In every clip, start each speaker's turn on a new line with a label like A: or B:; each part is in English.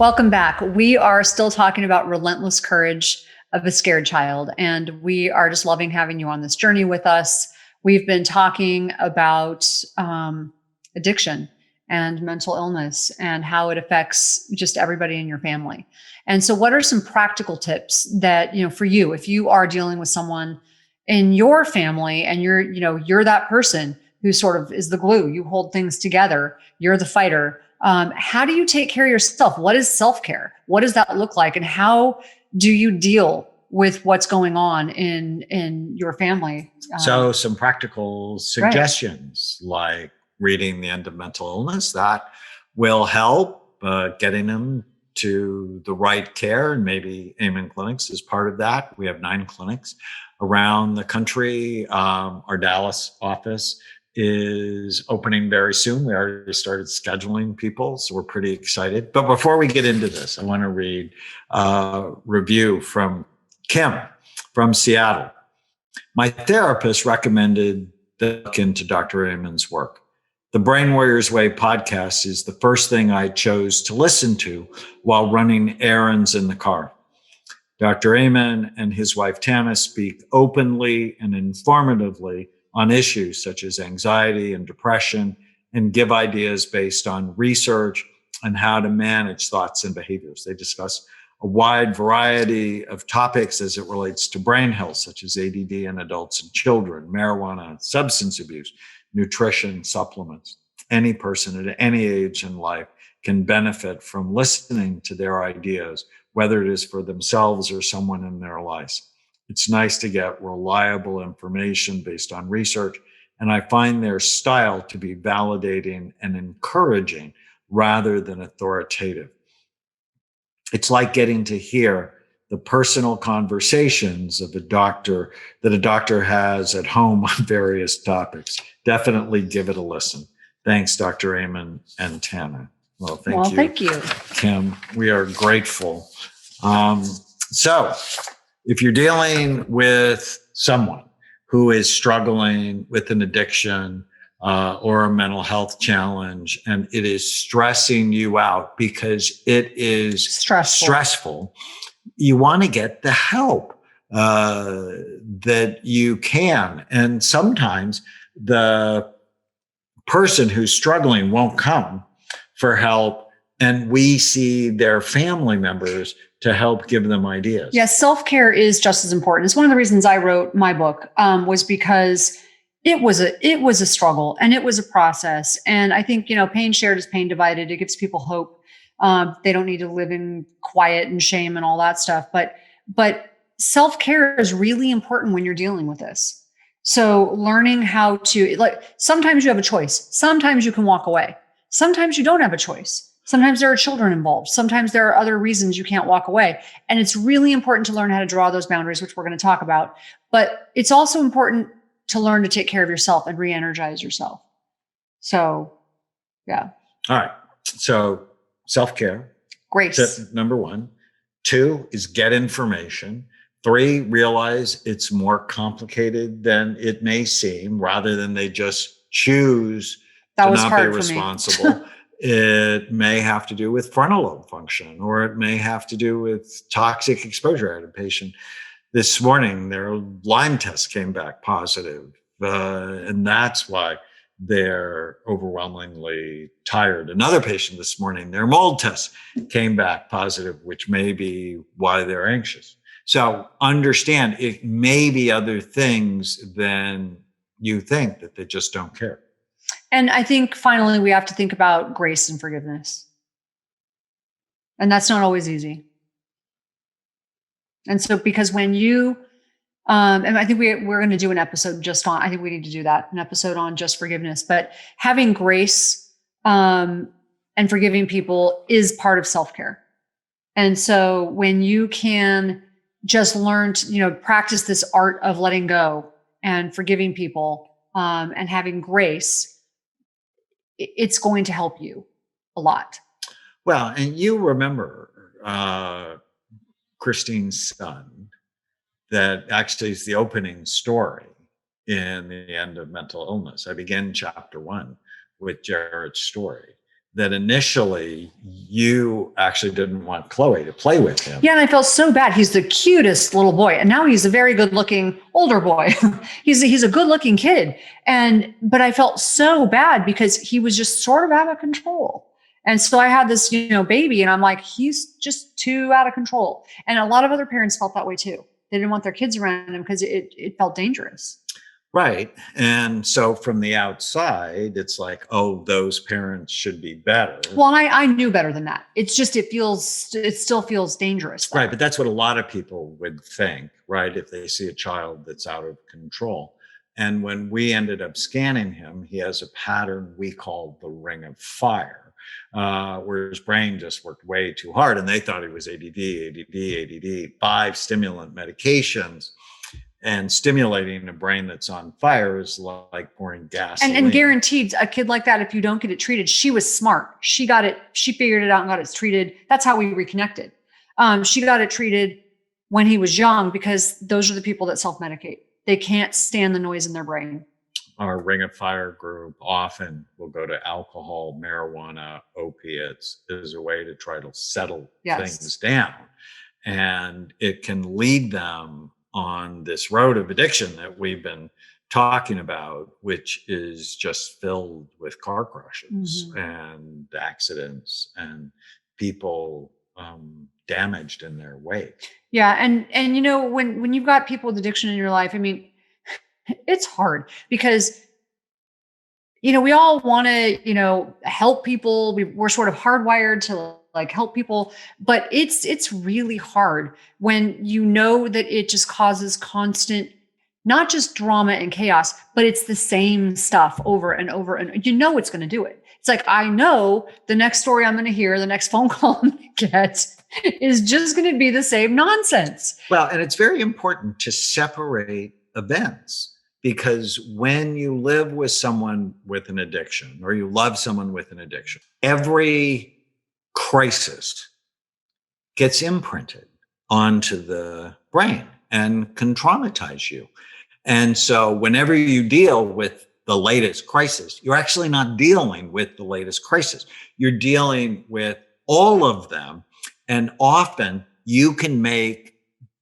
A: Welcome back. We are still talking about relentless courage of a scared child, and we are just loving having you on this journey with us. We've been talking about addiction and mental illness and how it affects just everybody in your family. And so what are some practical tips that, for you, if you are dealing with someone in your family and you're that person who sort of is the glue, you hold things together, you're the fighter. How do you take care of yourself? What is self-care? What does that look like? And how do you deal with what's going on in your family?
B: So some practical suggestions, like reading The End of Mental Illness, that will help getting them to the right care. And maybe Amen Clinics is part of that. We have 9 clinics around the country. Our Dallas office is opening very soon. We already started scheduling people, so we're pretty excited. But before we get into this, I want to read a review from Kim from Seattle. My therapist recommended that I look into Dr. Amen's work. The Brain Warriors Way podcast is the first thing I chose to listen to while running errands in the car. Dr. Amen and his wife Tana speak openly and informatively on issues such as anxiety and depression, and give ideas based on research and how to manage thoughts and behaviors. They discuss a wide variety of topics as it relates to brain health, such as ADD in adults and children, marijuana, substance abuse, nutrition, supplements. Any person at any age in life can benefit from listening to their ideas, whether it is for themselves or someone in their lives. It's nice to get reliable information based on research, and I find their style to be validating and encouraging rather than authoritative. It's like getting to hear the personal conversations of a doctor has at home on various topics. Definitely give it a listen. Thanks, Dr. Amen and Tana. Well, thank you, Kim. We are grateful. So if you're dealing with someone who is struggling with an addiction or a mental health challenge, and it is stressing you out because it is stressful, you want to get the help that you can. And sometimes the person who's struggling won't come for help, and we see their family members to help give them ideas.
A: Yes, self-care is just as important. It's one of the reasons I wrote my book, was because it was a struggle and it was a process. And I think, pain shared is pain divided. It gives people hope. They don't need to live in quiet and shame and all that stuff. But self-care is really important when you're dealing with this. So learning how to, sometimes you have a choice. Sometimes you can walk away. Sometimes you don't have a choice. Sometimes there are children involved. Sometimes there are other reasons you can't walk away. And it's really important to learn how to draw those boundaries, which we're going to talk about. But it's also important to learn to take care of yourself and re-energize yourself. So, yeah.
B: All right. So self-care.
A: Grace.
B: Tip number 1. 2 is get information. 3, realize it's more complicated than it may seem, rather than they just choose to not be responsible. It may have to do with frontal lobe function, or it may have to do with toxic exposure. I had a patient this morning, their Lyme test came back positive, and that's why they're overwhelmingly tired. Another patient this morning, their mold test came back positive, which may be why they're anxious. So understand it may be other things than you think, that they just don't care.
A: And I think finally we have to think about grace and forgiveness. And that's not always easy. And so, because when you, and I think we're going to do an episode just on, I think we need to do that, an episode on just forgiveness, but having grace and forgiving people is part of self-care. And so when you can just learn to, practice this art of letting go and forgiving people and having grace, it's going to help you a lot.
B: Well, and you remember Christine's son, that actually is the opening story in The End of Mental Illness. I began chapter 1 with Jared's story. that initially you actually didn't want Chloe to play with him.
A: Yeah, and I felt so bad. He's the cutest little boy, and now he's a very good-looking older boy. he's a good-looking kid, but I felt so bad because he was just sort of out of control. And so I had this, baby, and I'm like, he's just too out of control. And a lot of other parents felt that way too. They didn't want their kids around him because it felt dangerous.
B: Right. And so from the outside, it's like, oh, those parents should be better.
A: Well, and I knew better than that. It's just, it still feels dangerous.
B: Right. But that's what a lot of people would think, right? If they see a child that's out of control. And when we ended up scanning him, he has a pattern we called the ring of fire, where his brain just worked way too hard. And they thought he was ADD, 5 stimulant medications. And stimulating a brain that's on fire is like pouring gasoline.
A: And guaranteed, a kid like that, if you don't get it treated, she was smart. She got it. She figured it out and got it treated. That's how we reconnected. She got it treated when he was young because those are the people that self-medicate. They can't stand the noise in their brain.
B: Our Ring of Fire group often will go to alcohol, marijuana, opiates as a way to try to settle things down. And it can lead them on this road of addiction that we've been talking about, which is just filled with car crashes and accidents and people damaged in their wake.
A: Yeah. And when you've got people with addiction in your life, I mean, it's hard because, we all want to, help people. We're sort of hardwired to help people, but it's really hard when you know that it just causes constant, not just drama and chaos, but it's the same stuff over and over. And it's going to do it. It's like, I know the next story I'm going to hear, the next phone call I'm going to get is just going to be the same nonsense.
B: Well, and it's very important to separate events, because when you live with someone with an addiction or you love someone with an addiction, every crisis gets imprinted onto the brain and can traumatize you. And so whenever you deal with the latest crisis, you're actually not dealing with the latest crisis. You're dealing with all of them. And often you can make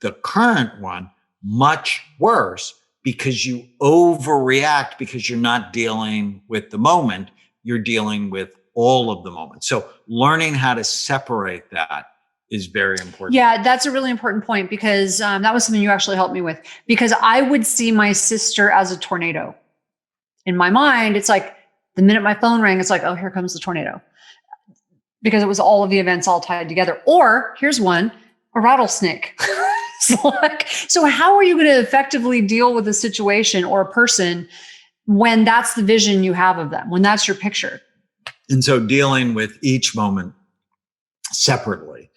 B: the current one much worse because you overreact because you're not dealing with the moment, you're dealing with all of the moments. So learning how to separate that is very important.
A: Yeah, that's a really important point because that was something you actually helped me with, because I would see my sister as a tornado. In my mind, it's like the minute my phone rang, it's like, oh, here comes the tornado. Because it was all of the events all tied together. Or here's one, a rattlesnake. So how are you going to effectively deal with a situation or a person when that's the vision you have of them, when that's your picture?
B: And so dealing with each moment separately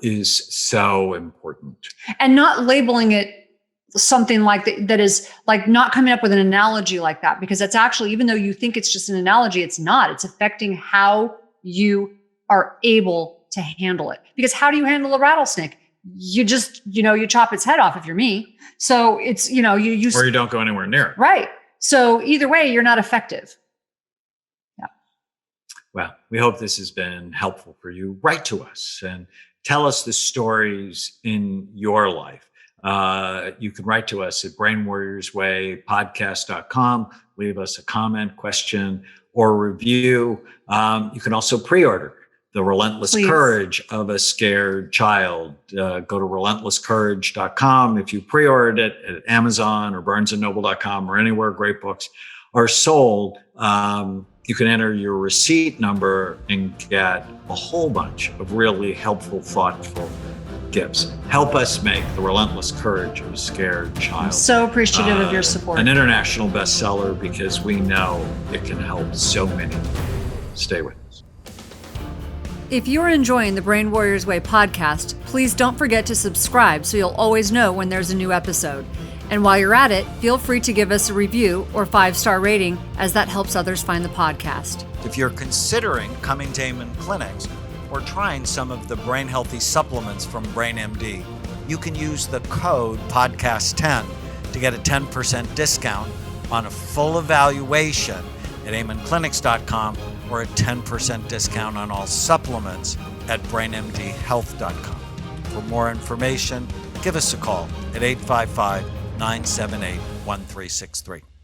B: is so important.
A: And not labeling it something like that is like not coming up with an analogy like that, because that's actually, even though you think it's just an analogy, it's not. It's affecting how you are able to handle it. Because how do you handle a rattlesnake? You just, you chop its head off if you're me. So it's, or
B: you don't go anywhere near it.
A: Right. So either way, you're not effective. Yeah.
B: Well, we hope this has been helpful for you. Write to us and tell us the stories in your life. You can write to us at brainwarriorswaypodcast.com. Leave us a comment, question, or review. You can also pre-order The Relentless Courage of a Scared Child. Go to relentlesscourage.com. If you pre-ordered it at Amazon or barnesandnoble.com or anywhere great books are sold, you can enter your receipt number and get a whole bunch of really helpful, thoughtful gifts. Help us make The Relentless Courage of a Scared Child.
A: I'm so appreciative of your support.
B: An international bestseller, because we know it can help so many. Stay with us.
C: If you're enjoying the Brain Warriors Way podcast, please don't forget to subscribe so you'll always know when there's a new episode. And while you're at it, feel free to give us a review or 5-star rating, as that helps others find the podcast.
D: If you're considering coming to Amen clinics or trying some of the brain healthy supplements from BrainMD, you can use the code podcast10 to get a 10% discount on a full evaluation at amenclinics.com or a 10% discount on all supplements at brainmdhealth.com. For more information, give us a call at 855-978-1363.